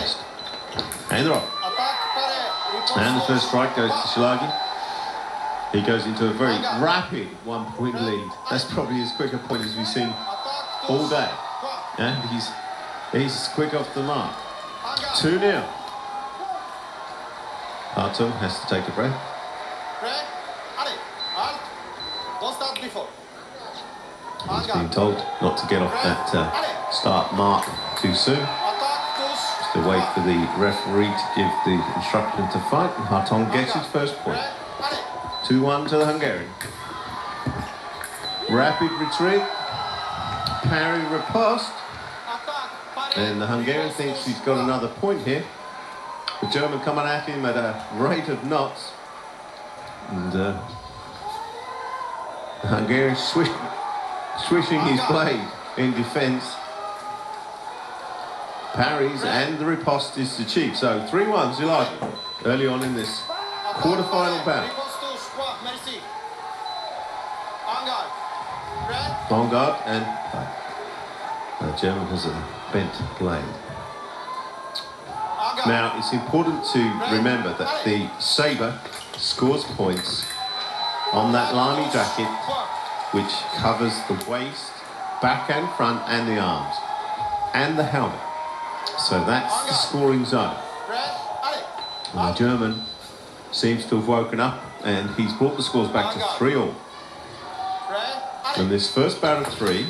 first. And they're off. And the first strike goes to Szilagyi. He goes into a very rapid 1-point lead. That's probably as quick a point as we've seen all day. And he's quick off the mark. 2-0. Hartung has to take a breath. He's being told not to get off that start mark too soon. Just to wait for the referee to give the instruction to fight. And Hartung gets his first point. 2-1 to the Hungarian. Rapid retreat. Parry riposte. And the Hungarian thinks he's got another point here. The German coming at him at a rate of knots. And the Hungarian swishing his blade in defence. Parries and the riposte is achieved. So 3-1 Szilagyi early on in this quarter-final bout. On guard, and the German has a bent blade. Now, it's important to remember that the sabre scores points on that lamy jacket, which covers the waist, back and front, and the arms, and the helmet. So that's the scoring zone. And the German seems to have woken up, and he's brought the scores back to 3-all. In this first bout of 3,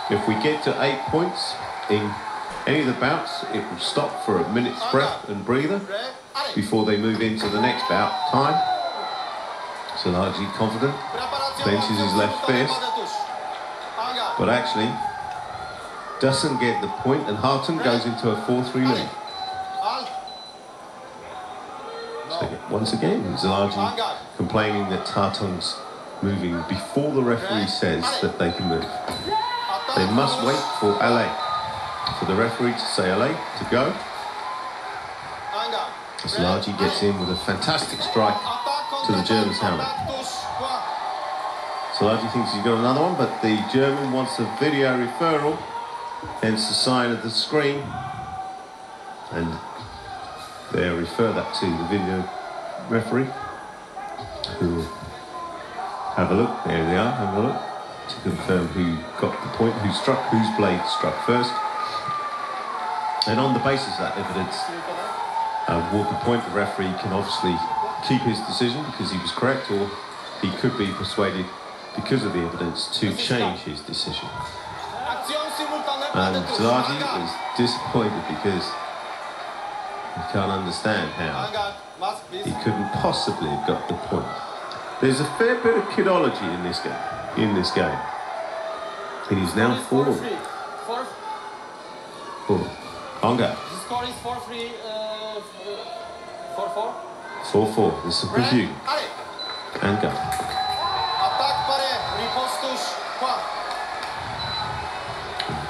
if we get to 8 points in any of the bouts, it will stop for a minute's breath and breather before they move into the next bout. Time. Szilagyi confident, benches his left fist, but actually doesn't get the point, and Hartung goes into a 4-3 lead. So once again, Szilagyi complaining that Hartung's moving before the referee says that they can move. They must wait for LA, for the referee to say LA to go. Szilagyi gets in with a fantastic strike to the German's helmet. Szilagyi thinks he's got another one, but the German wants a video referral, hence the sign of the screen. And they refer that to the video referee, who will have a look. There they are, have a look, to confirm who got the point, who struck, whose blade struck first. And on the basis of that evidence, award the point. The referee can obviously keep his decision because he was correct, or he could be persuaded because of the evidence to change his decision. And Szilagyi is disappointed because he can't understand how he couldn't possibly have got the point. There's a fair bit of kidology in this game. It is now 4. 4. On go. The score is 4-3, 4-4. 4-4. This is review. And go.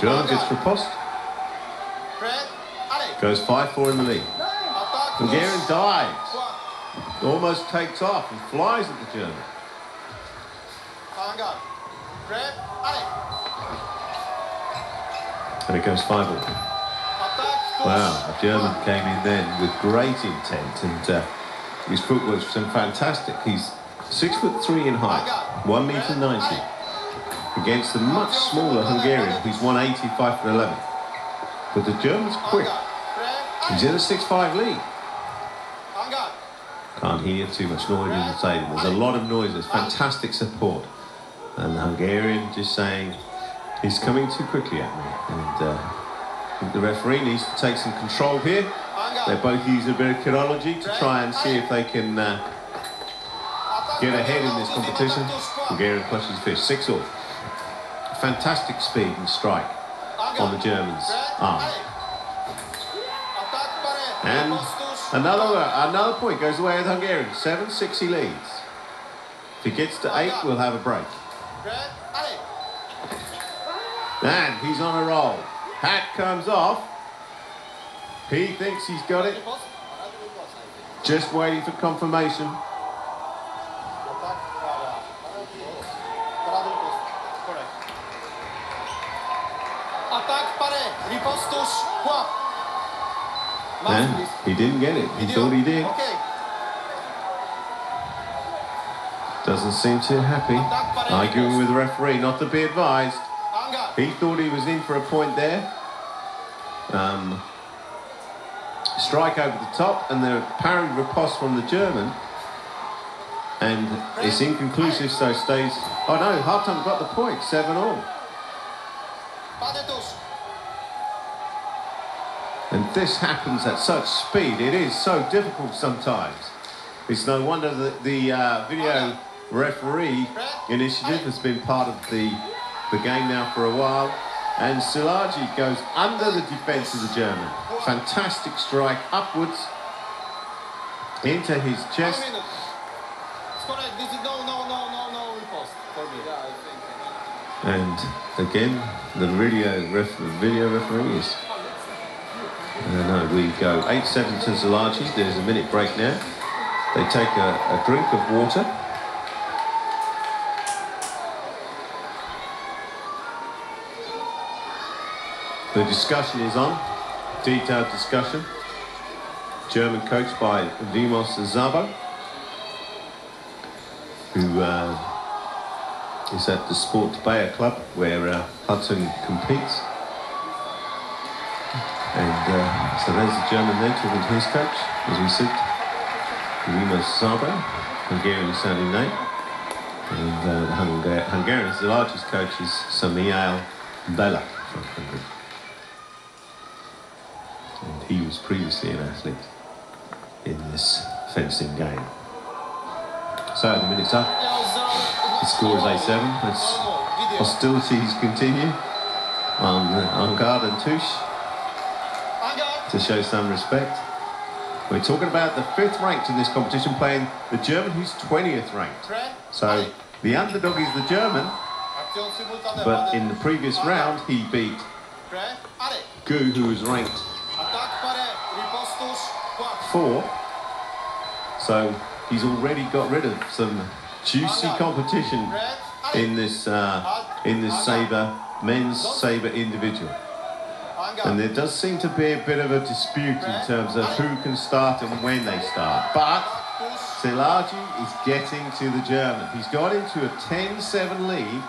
German gets riposte. Goes 5-4 in the lead. Hungarian dives. Almost takes off and flies at the German. And it goes 5-all. Wow, the German came in then with great intent, and his footwork was fantastic. He's 6'3" in height, 1'90", against the much smaller Hungarian, who's 180, 5'11". But the German's quick. He's in a 6-5 lead. Can't hear too much noise in the stadium. There's a lot of noise. There's fantastic support. And the Hungarian just saying, he's coming too quickly at me. And I think the referee needs to take some control here. They're both using a bit of kidology to try and see if they can get ahead in this competition. Hungarian clutches fish. 6-all. Fantastic speed and strike on the Germans' arm. And another point goes away with Hungarian. 7-6 he leads. If he gets to 8, we'll have a break. And he's on a roll. Hat comes off. He thinks he's got it. Just waiting for confirmation. And he didn't get it. He thought he did. Doesn't seem too happy. Arguing with the referee, not to be advised. He thought he was in for a point there. Strike over the top, and the parry riposte from the German. And it's inconclusive, so stays. Oh no, Hartung got the point, 7-all. And this happens at such speed. It is so difficult sometimes. It's no wonder that the video referee initiative has been part of the game now for a while. And Szilágyi goes under the defence of the German. Fantastic strike upwards into his chest. And again, the video referee is. No, we go 8-7 to Szilágyi. There's a minute break now. They take a drink of water. The discussion is on, detailed discussion. German coached by Vimos Zabo, who is at the Sport Bayer Club where Hudson competes. And so there's the German there talking to his coach, as we said, Vimos Zabo, Hungarian sounding name. And the Hungarian, Szilágyi's coach is Samuel Bela from Hungary. And he was previously an athlete in this fencing game. So the minute's up. The score is 8-7. As hostilities continue on guard and touche to show some respect. We're talking about the 5th ranked in this competition playing the German who's 20th ranked. So the underdog is the German, but in the previous round he beat Gu, who was ranked 4. So he's already got rid of some juicy competition in this sabre, men's sabre individual. And there does seem to be a bit of a dispute in terms of who can start and when they start. But Szilágyi is getting to the German. He's got into a 10-7 lead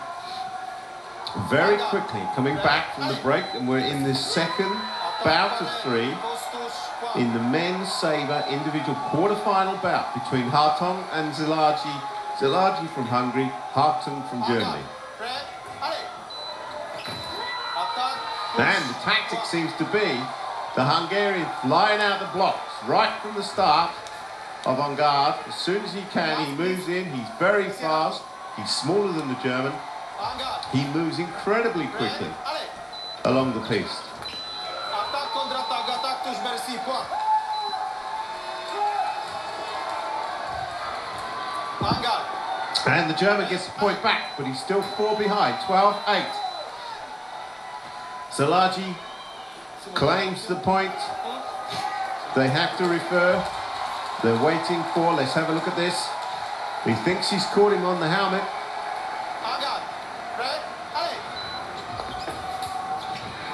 very quickly, coming back from the break, and we're in this second bout of 3 in the men's sabre individual quarter-final bout between Hartung and Szilágyi. Szilágyi from Hungary, Hartung from Germany. And the tactic seems to be the Hungarian flying out the blocks right from the start of en garde. As soon as he can, he moves in. He's very fast. He's smaller than the German. He moves incredibly quickly along the piste. And the German gets the point back, but he's still 4 behind, 12-8. Szilágyi claims the point. They have to refer. They're waiting for, let's have a look at this. He thinks he's caught him on the helmet.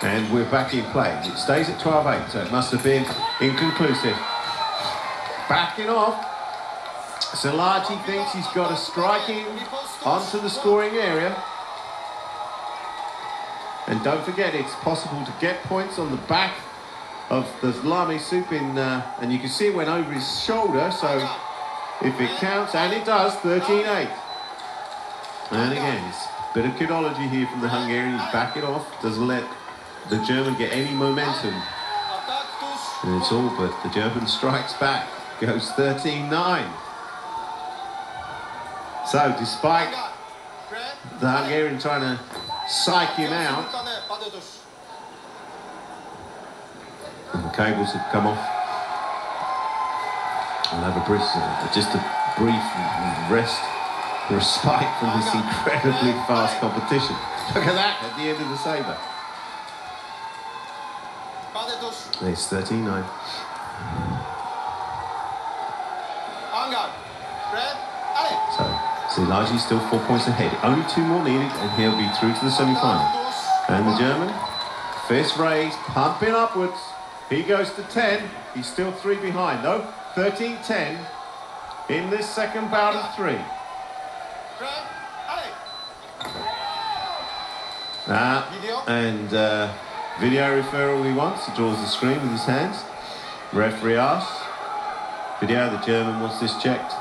And we're back in play. It stays at 12-8, so it must have been inconclusive. Backing off. Szilágyi thinks he's got a striking onto the scoring area. And don't forget, it's possible to get points on the back of the salami soup in, and you can see it went over his shoulder, so if it counts, and it does, 13-8. And again, it's a bit of kidology here from the Hungarian. He's backing off, doesn't let the German get any momentum. And it's all but the German strikes back, goes 13-9. So despite the Hungarian trying to psych him out, and the cables have come off. We'll have a brief, just a brief respite from this incredibly fast competition. Look at that at the end of the sabre. It's 13-9. So Szilágyi still 4 points ahead. Only 2 more needed, and he'll be through to the semi-final. And the German Fist raised, pumping upwards. He goes to 10. He's still 3 behind, though. 13-10 in this second bout of 3. And video referral he wants. He draws the screen with his hands. Referee asks. Video, the German wants this checked.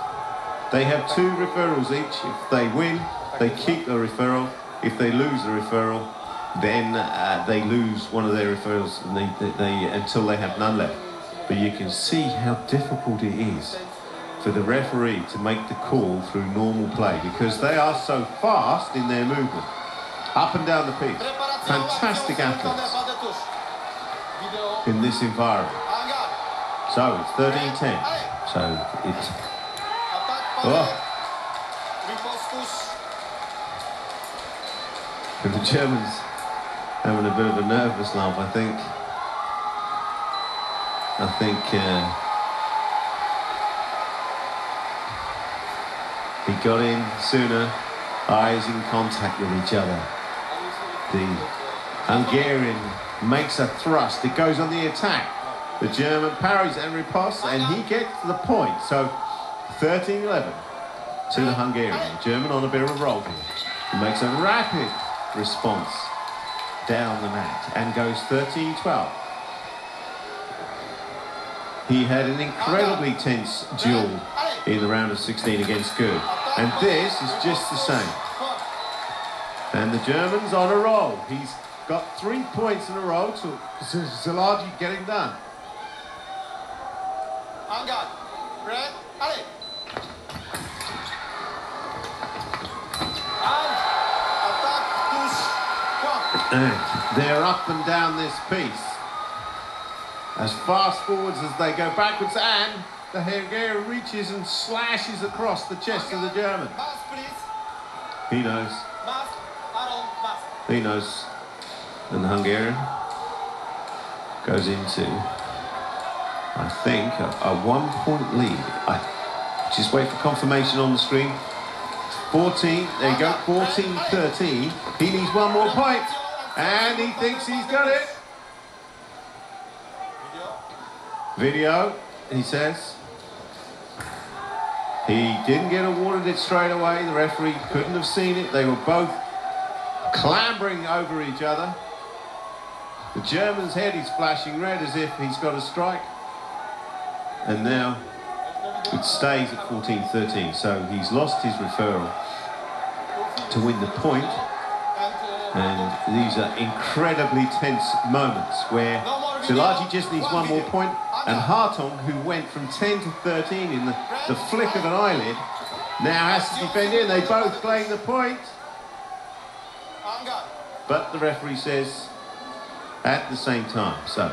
They have 2 referrals each. If they win, they keep the referral. If they lose the referral, then they lose one of their referrals and they until they have none left. But you can see how difficult it is for the referee to make the call through normal play because they are so fast in their movement. Up and down the pitch. Fantastic athletes in this environment. So it's 13-10. So it's... Oh. And the Germans having a bit of a nervous laugh, I think he got in sooner, eyes in contact with each other. The Hungarian makes a thrust, it goes on the attack. The German parries and riposts, and he gets the point. So 13-11 to the Hungarian. The German on a bit of a roll here. He makes a rapid response down the mat and goes 13-12. He had an incredibly tense duel in the round of 16 against Good, and this is just the same. And the German's on a roll. He's got 3 points in a row to Zalagi getting done. And they're up and down this piece as fast forwards as they go backwards, and the Hungarian reaches and slashes across the chest of the German. He knows. He knows. And the Hungarian goes into, I think, a 1-point lead. Just wait for confirmation on the screen. 14, there you go, 14-13. He needs 1 more point. And he thinks he's got it. Video, he says. He didn't get awarded it straight away. The referee couldn't have seen it. They were both clambering over each other. The German's head is flashing red as if he's got a strike. And now it stays at 14-13. So he's lost his referral to win the point. And these are incredibly tense moments where Zalagi just needs 1 more point, and Hartong, who went from 10 to 13 in the flick of an eyelid, now has to defend it, and they both claim the point. But the referee says at the same time, so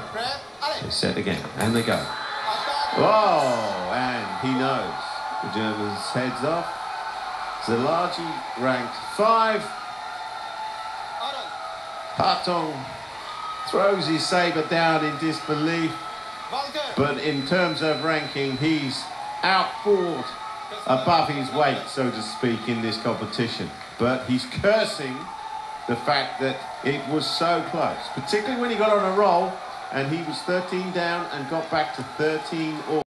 they set again, and they go. Oh, and he knows. The German's heads off. Zalagi ranked 5. Hartong throws his sabre down in disbelief, but in terms of ranking, he's outfought above his weight, so to speak, in this competition. But he's cursing the fact that it was so close, particularly when he got on a roll and he was 13 down and got back to 13 all.